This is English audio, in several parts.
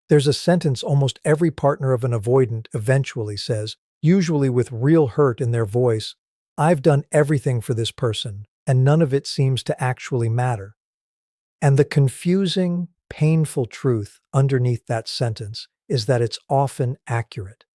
There's a sentence almost every partner of an avoidant eventually says, usually with real hurt in their voice: "I've done everything for this person, and none of it seems to actually matter." And the confusing, painful truth underneath that sentence is that it's often accurate.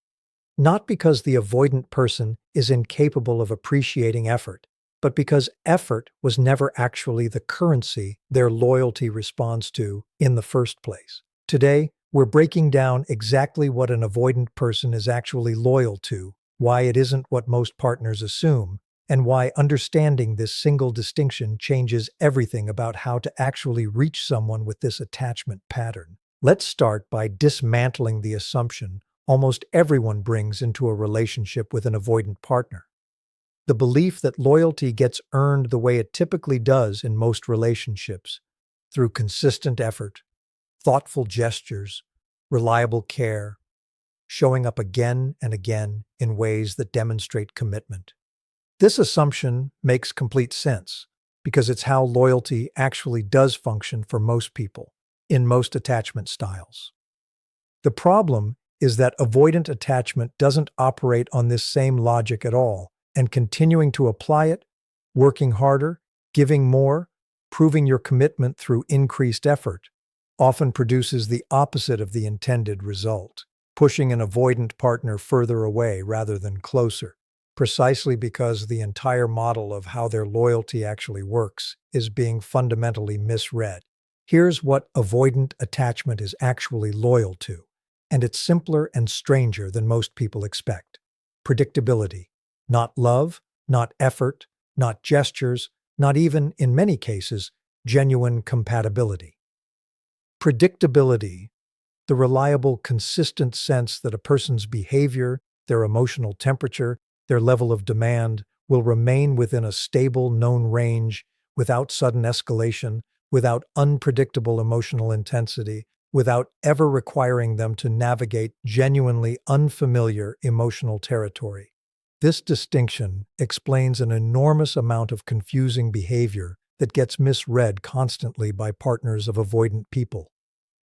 Not because the avoidant person is incapable of appreciating effort, but because effort was never actually the currency their loyalty responds to in the first place. Today, we're breaking down exactly what an avoidant person is actually loyal to, why it isn't what most partners assume, and why understanding this single distinction changes everything about how to actually reach someone with this attachment pattern. Let's start by dismantling the assumption almost everyone brings into a relationship with an avoidant partner. The belief that loyalty gets earned the way it typically does in most relationships, through consistent effort, thoughtful gestures, reliable care, showing up again and again in ways that demonstrate commitment. This assumption makes complete sense because it's how loyalty actually does function for most people, in most attachment styles. The problem is that avoidant attachment doesn't operate on this same logic at all, and continuing to apply it, working harder, giving more, proving your commitment through increased effort, often produces the opposite of the intended result, pushing an avoidant partner further away rather than closer, precisely because the entire model of how their loyalty actually works is being fundamentally misread. Here's what avoidant attachment is actually loyal to, and it's simpler and stranger than most people expect. Predictability. Not love, not effort, not gestures, not even, in many cases, genuine compatibility. Predictability, the reliable, consistent sense that a person's behavior, their emotional temperature, their level of demand will remain within a stable, known range without sudden escalation, without unpredictable emotional intensity, without ever requiring them to navigate genuinely unfamiliar emotional territory. This distinction explains an enormous amount of confusing behavior that gets misread constantly by partners of avoidant people.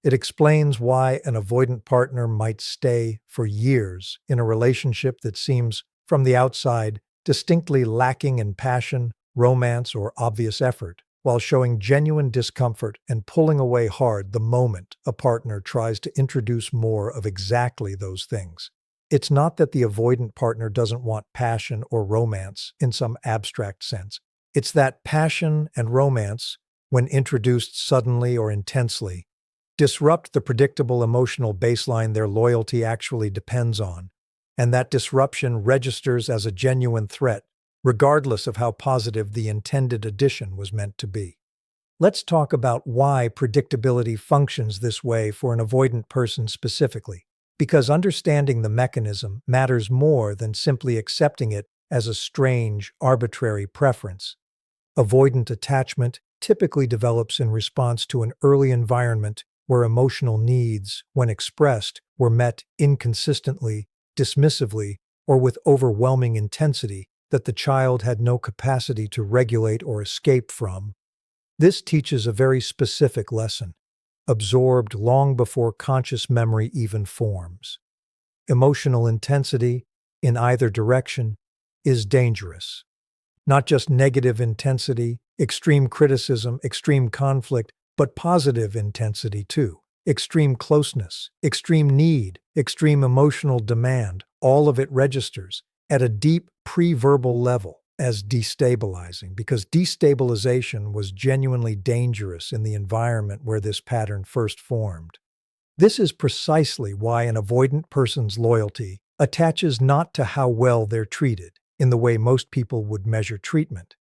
It explains why an avoidant partner might stay for years in a relationship that seems, from the outside, distinctly lacking in passion, romance, or obvious effort, while showing genuine discomfort and pulling away hard the moment a partner tries to introduce more of exactly those things. It's not that the avoidant partner doesn't want passion or romance in some abstract sense. It's that passion and romance, when introduced suddenly or intensely, disrupt the predictable emotional baseline their loyalty actually depends on, and that disruption registers as a genuine threat, regardless of how positive the intended addition was meant to be. Let's talk about why predictability functions this way for an avoidant person specifically, because understanding the mechanism matters more than simply accepting it as a strange, arbitrary preference. Avoidant attachment typically develops in response to an early environment where emotional needs, when expressed, were met inconsistently, dismissively, or with overwhelming intensity that the child had no capacity to regulate or escape from. This teaches a very specific lesson, absorbed long before conscious memory even forms. Emotional intensity, in either direction, is dangerous. Not just negative intensity, extreme criticism, extreme conflict, but positive intensity too. Extreme closeness, extreme need, extreme emotional demand, all of it registers at a deep pre-verbal level as destabilizing, because destabilization was genuinely dangerous in the environment where this pattern first formed. This is precisely why an avoidant person's loyalty attaches not to how well they're treated, in the way most people would measure treatment,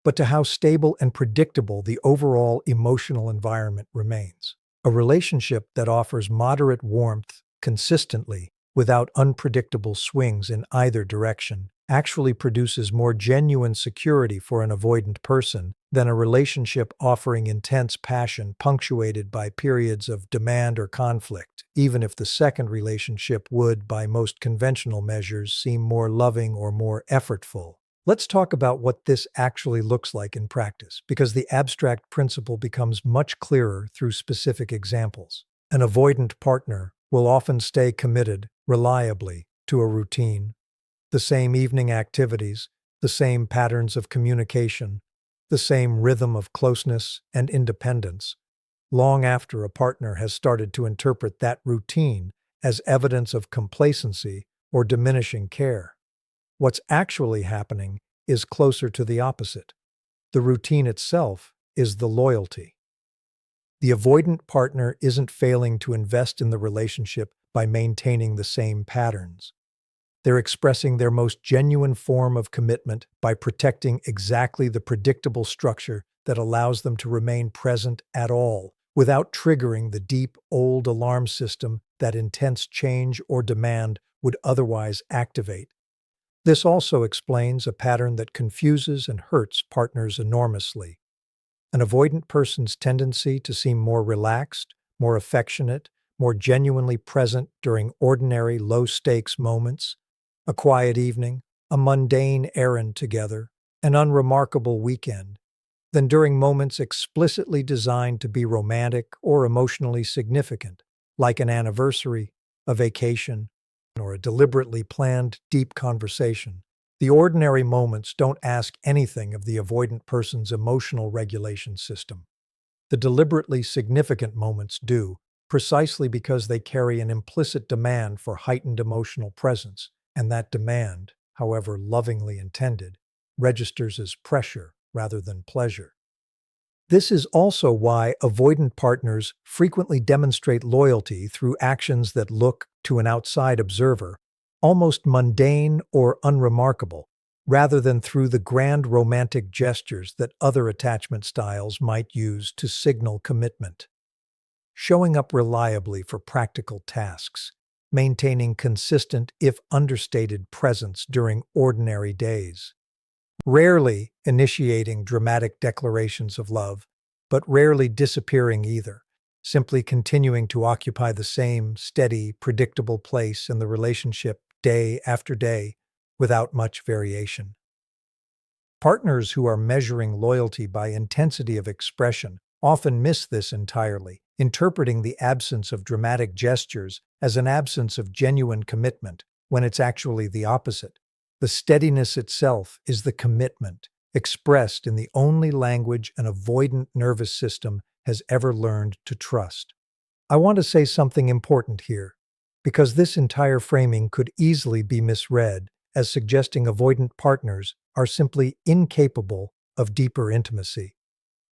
but to how stable and predictable the overall emotional environment remains. A relationship that offers moderate warmth consistently, without unpredictable swings in either direction, actually produces more genuine security for an avoidant person than a relationship offering intense passion punctuated by periods of demand or conflict, even if the second relationship would, by most conventional measures, seem more loving or more effortful. Let's talk about what this actually looks like in practice, because the abstract principle becomes much clearer through specific examples. An avoidant partner will often stay committed, reliably, to a routine, the same evening activities, the same patterns of communication, the same rhythm of closeness and independence, long after a partner has started to interpret that routine as evidence of complacency or diminishing care. What's actually happening is closer to the opposite. The routine itself is the loyalty. The avoidant partner isn't failing to invest in the relationship by maintaining the same patterns. They're expressing their most genuine form of commitment by protecting exactly the predictable structure that allows them to remain present at all, without triggering the deep, old alarm system that intense change or demand would otherwise activate. This also explains a pattern that confuses and hurts partners enormously. An avoidant person's tendency to seem more relaxed, more affectionate, more genuinely present during ordinary low-stakes moments, a quiet evening, a mundane errand together, an unremarkable weekend, than during moments explicitly designed to be romantic or emotionally significant, like an anniversary, a vacation, or a deliberately planned deep conversation. The ordinary moments don't ask anything of the avoidant person's emotional regulation system. The deliberately significant moments do, precisely because they carry an implicit demand for heightened emotional presence, and that demand, however lovingly intended, registers as pressure rather than pleasure. This is also why avoidant partners frequently demonstrate loyalty through actions that look, to an outside observer, almost mundane or unremarkable, rather than through the grand romantic gestures that other attachment styles might use to signal commitment. Showing up reliably for practical tasks, maintaining consistent, if understated, presence during ordinary days. Rarely initiating dramatic declarations of love, but rarely disappearing either, simply continuing to occupy the same steady, predictable place in the relationship day after day, without much variation. Partners who are measuring loyalty by intensity of expression often miss this entirely, interpreting the absence of dramatic gestures as an absence of genuine commitment, when it's actually the opposite. The steadiness itself is the commitment, expressed in the only language an avoidant nervous system has ever learned to trust. I want to say something important here, because this entire framing could easily be misread as suggesting avoidant partners are simply incapable of deeper intimacy,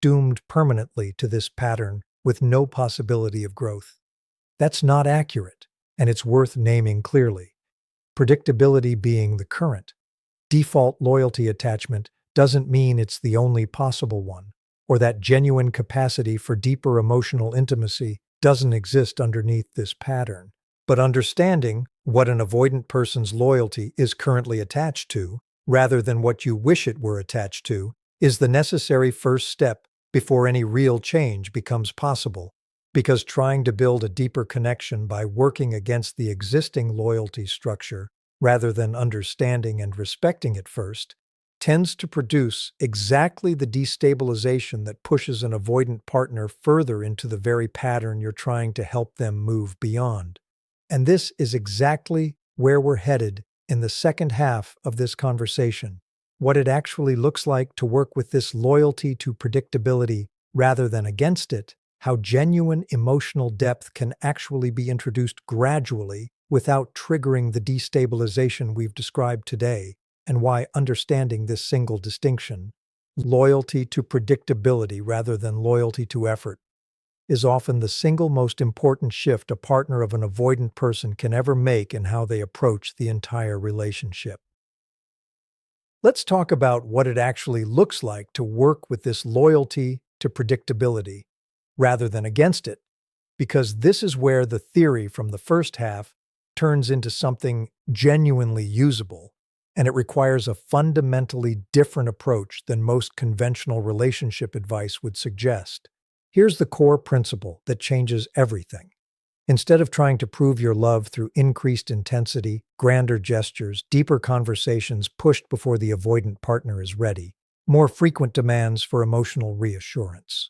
doomed permanently to this pattern with no possibility of growth. That's not accurate, and it's worth naming clearly. Predictability being the current, default loyalty attachment doesn't mean it's the only possible one, or that genuine capacity for deeper emotional intimacy doesn't exist underneath this pattern. But understanding what an avoidant person's loyalty is currently attached to, rather than what you wish it were attached to, is the necessary first step before any real change becomes possible, because trying to build a deeper connection by working against the existing loyalty structure, rather than understanding and respecting it first, tends to produce exactly the destabilization that pushes an avoidant partner further into the very pattern you're trying to help them move beyond. And this is exactly where we're headed in the second half of this conversation, what it actually looks like to work with this loyalty to predictability rather than against it, how genuine emotional depth can actually be introduced gradually without triggering the destabilization we've described today, and why understanding this single distinction, loyalty to predictability rather than loyalty to effort, is often the single most important shift a partner of an avoidant person can ever make in how they approach the entire relationship. Let's talk about what it actually looks like to work with this loyalty to predictability rather than against it, because this is where the theory from the first half turns into something genuinely usable, and it requires a fundamentally different approach than most conventional relationship advice would suggest. Here's the core principle that changes everything. Instead of trying to prove your love through increased intensity, grander gestures, deeper conversations pushed before the avoidant partner is ready, more frequent demands for emotional reassurance.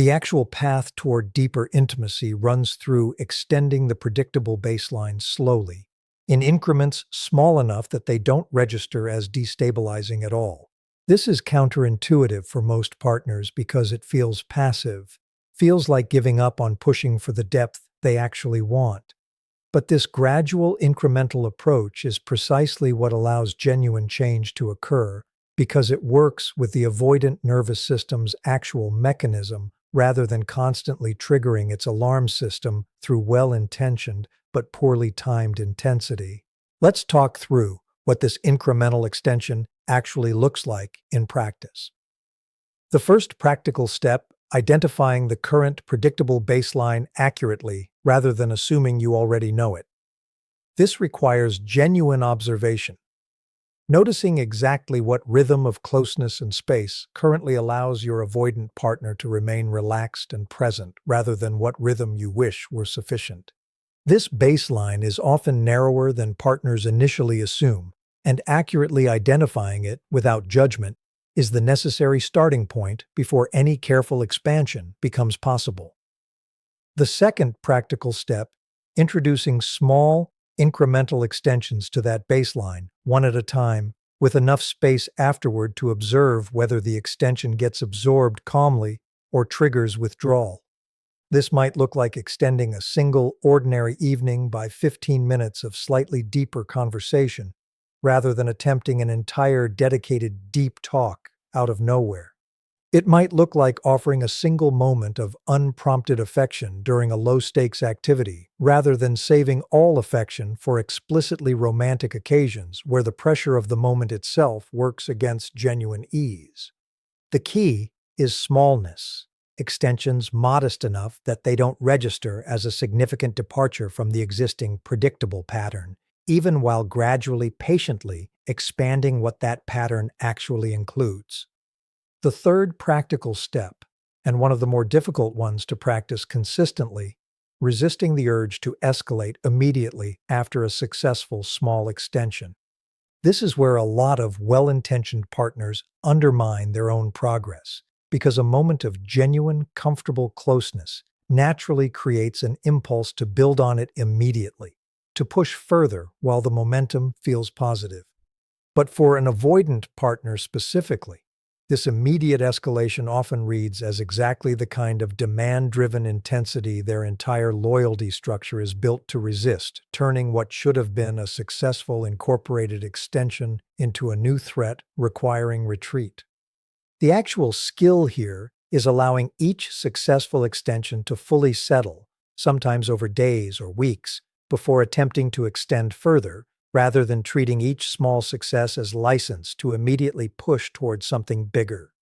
The actual path toward deeper intimacy runs through extending the predictable baseline slowly, in increments small enough that they don't register as destabilizing at all. This is counterintuitive for most partners because it feels passive, feels like giving up on pushing for the depth they actually want. But this gradual incremental approach is precisely what allows genuine change to occur because it works with the avoidant nervous system's actual mechanism rather than constantly triggering its alarm system through well-intentioned but poorly timed intensity. Let's talk through what this incremental extension actually looks like in practice. The first practical step, identifying the current predictable baseline accurately rather than assuming you already know it. This requires genuine observation, noticing exactly what rhythm of closeness and space currently allows your avoidant partner to remain relaxed and present rather than what rhythm you wish were sufficient. This baseline is often narrower than partners initially assume, and accurately identifying it without judgment is the necessary starting point before any careful expansion becomes possible. The second practical step, introducing small, incremental extensions to that baseline, one at a time, with enough space afterward to observe whether the extension gets absorbed calmly or triggers withdrawal. This might look like extending a single, ordinary evening by 15 minutes of slightly deeper conversation, rather than attempting an entire dedicated deep talk out of nowhere. It might look like offering a single moment of unprompted affection during a low-stakes activity, rather than saving all affection for explicitly romantic occasions where the pressure of the moment itself works against genuine ease. The key is smallness, extensions modest enough that they don't register as a significant departure from the existing predictable pattern, even while gradually, patiently expanding what that pattern actually includes. The third practical step, and one of the more difficult ones to practice consistently, resisting the urge to escalate immediately after a successful small extension. This is where a lot of well-intentioned partners undermine their own progress, because a moment of genuine, comfortable closeness naturally creates an impulse to build on it immediately, to push further while the momentum feels positive. But for an avoidant partner specifically, this immediate escalation often reads as exactly the kind of demand-driven intensity their entire loyalty structure is built to resist, turning what should have been a successful incorporated extension into a new threat requiring retreat. The actual skill here is allowing each successful extension to fully settle, sometimes over days or weeks, before attempting to extend further, rather than treating each small success as license to immediately push towards something bigger.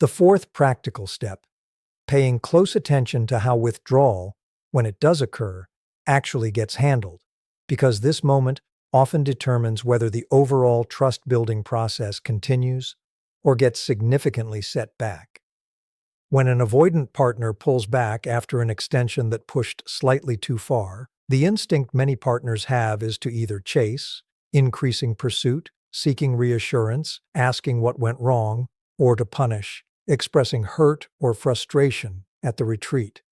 The fourth practical step, paying close attention to how withdrawal, when it does occur, actually gets handled, because this moment often determines whether the overall trust-building process continues or gets significantly set back. When an avoidant partner pulls back after an extension that pushed slightly too far, the instinct many partners have is to either chase, increasing pursuit, seeking reassurance, asking what went wrong, or to punish, expressing hurt or frustration at the retreat.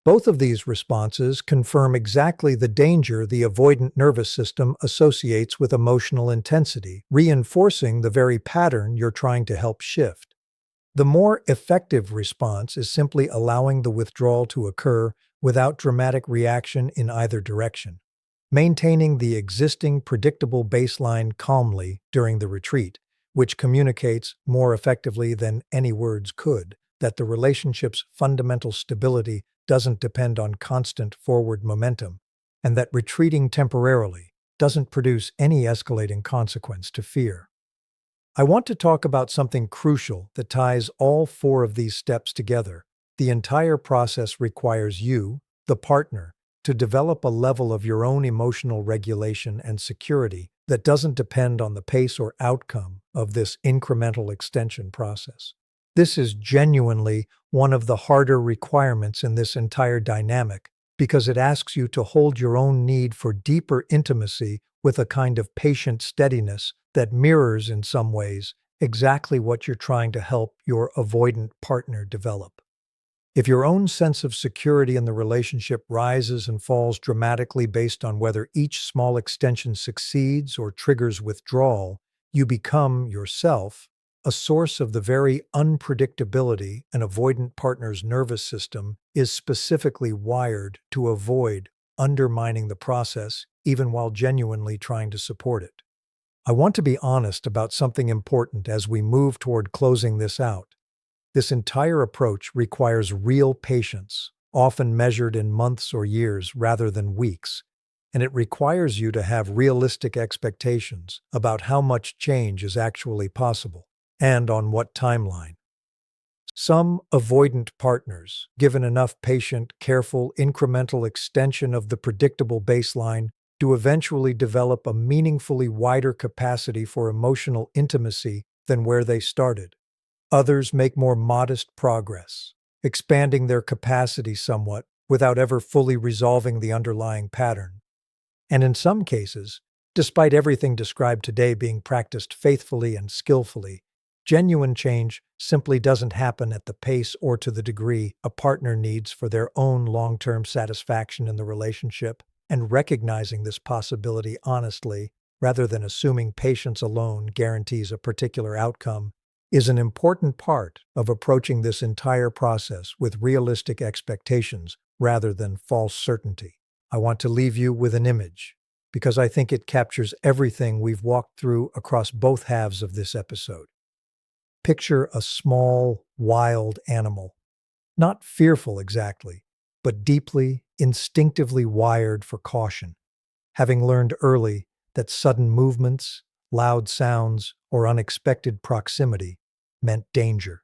Both of these responses confirm exactly the danger the avoidant nervous system associates with emotional intensity, reinforcing the very pattern you're trying to help shift. The more effective response is simply allowing the withdrawal to occur without dramatic reaction in either direction, maintaining the existing predictable baseline calmly during the retreat, which communicates more effectively than any words could that the relationship's fundamental stability doesn't depend on constant forward momentum, and that retreating temporarily doesn't produce any escalating consequence to fear. I want to talk about something crucial that ties all four of these steps together. The entire process requires you, the partner, to develop a level of your own emotional regulation and security that doesn't depend on the pace or outcome of this incremental extension process. This is genuinely one of the harder requirements in this entire dynamic because it asks you to hold your own need for deeper intimacy with a kind of patient steadiness that mirrors, in some ways, exactly what you're trying to help your avoidant partner develop. If your own sense of security in the relationship rises and falls dramatically based on whether each small extension succeeds or triggers withdrawal, you become, yourself, a source of the very unpredictability an avoidant partner's nervous system is specifically wired to avoid undermining the process, even while genuinely trying to support it. I want to be honest about something important as we move toward closing this out. This entire approach requires real patience, often measured in months or years rather than weeks, and it requires you to have realistic expectations about how much change is actually possible and on what timeline. Some avoidant partners, given enough patient, careful, incremental extension of the predictable baseline, do eventually develop a meaningfully wider capacity for emotional intimacy than where they started. Others make more modest progress, expanding their capacity somewhat without ever fully resolving the underlying pattern. And in some cases, despite everything described today being practiced faithfully and skillfully, genuine change simply doesn't happen at the pace or to the degree a partner needs for their own long-term satisfaction in the relationship, and recognizing this possibility honestly, rather than assuming patience alone guarantees a particular outcome, is an important part of approaching this entire process with realistic expectations rather than false certainty. I want to leave you with an image, because I think it captures everything we've walked through across both halves of this episode. Picture a small, wild animal, not fearful exactly, but deeply, instinctively wired for caution, having learned early that sudden movements, loud sounds, or unexpected proximity meant danger.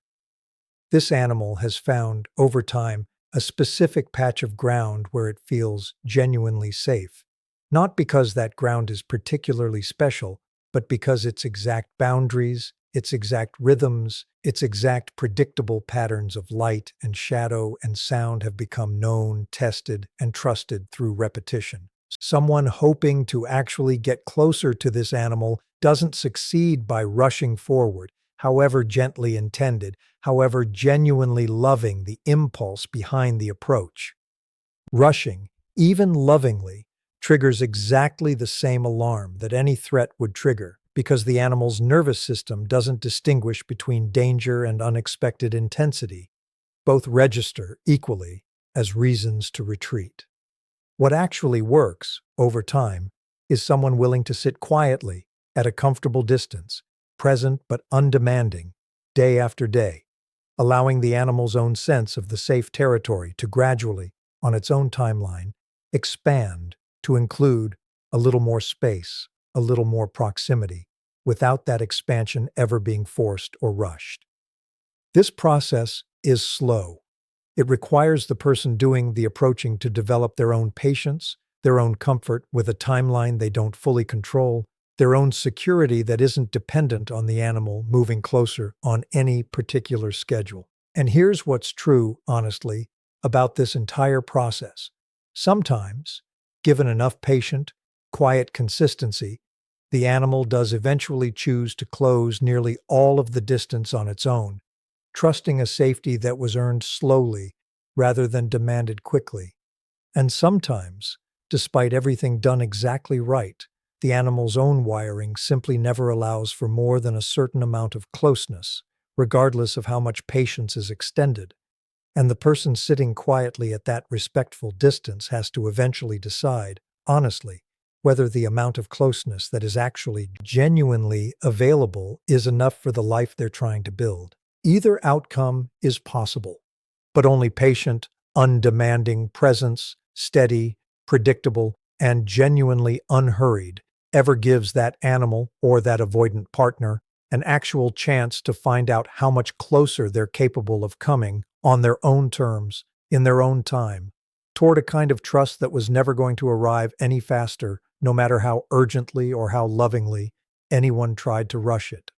This animal has found, over time, a specific patch of ground where it feels genuinely safe, not because that ground is particularly special, but because its exact boundaries, its exact rhythms, its exact predictable patterns of light and shadow and sound have become known, tested, and trusted through repetition. Someone hoping to actually get closer to this animal doesn't succeed by rushing forward, however gently intended, however genuinely loving the impulse behind the approach. Rushing, even lovingly, triggers exactly the same alarm that any threat would trigger, because the animal's nervous system doesn't distinguish between danger and unexpected intensity. Both register equally as reasons to retreat. What actually works, over time, is someone willing to sit quietly, at a comfortable distance, present but undemanding, day after day, allowing the animal's own sense of the safe territory to gradually, on its own timeline, expand to include a little more space, a little more proximity, without that expansion ever being forced or rushed. This process is slow. It requires the person doing the approaching to develop their own patience, their own comfort with a timeline they don't fully control, their own security that isn't dependent on the animal moving closer on any particular schedule. And here's what's true, honestly, about this entire process. Sometimes, given enough patient, quiet consistency, the animal does eventually choose to close nearly all of the distance on its own, trusting a safety that was earned slowly rather than demanded quickly. And sometimes, despite everything done exactly right, the animal's own wiring simply never allows for more than a certain amount of closeness, regardless of how much patience is extended. And the person sitting quietly at that respectful distance has to eventually decide, honestly, whether the amount of closeness that is actually genuinely available is enough for the life they're trying to build. Either outcome is possible, but only patient, undemanding presence, steady, predictable, and genuinely unhurried, ever gives that animal or that avoidant partner an actual chance to find out how much closer they're capable of coming on their own terms, in their own time, toward a kind of trust that was never going to arrive any faster, no matter how urgently or how lovingly anyone tried to rush it.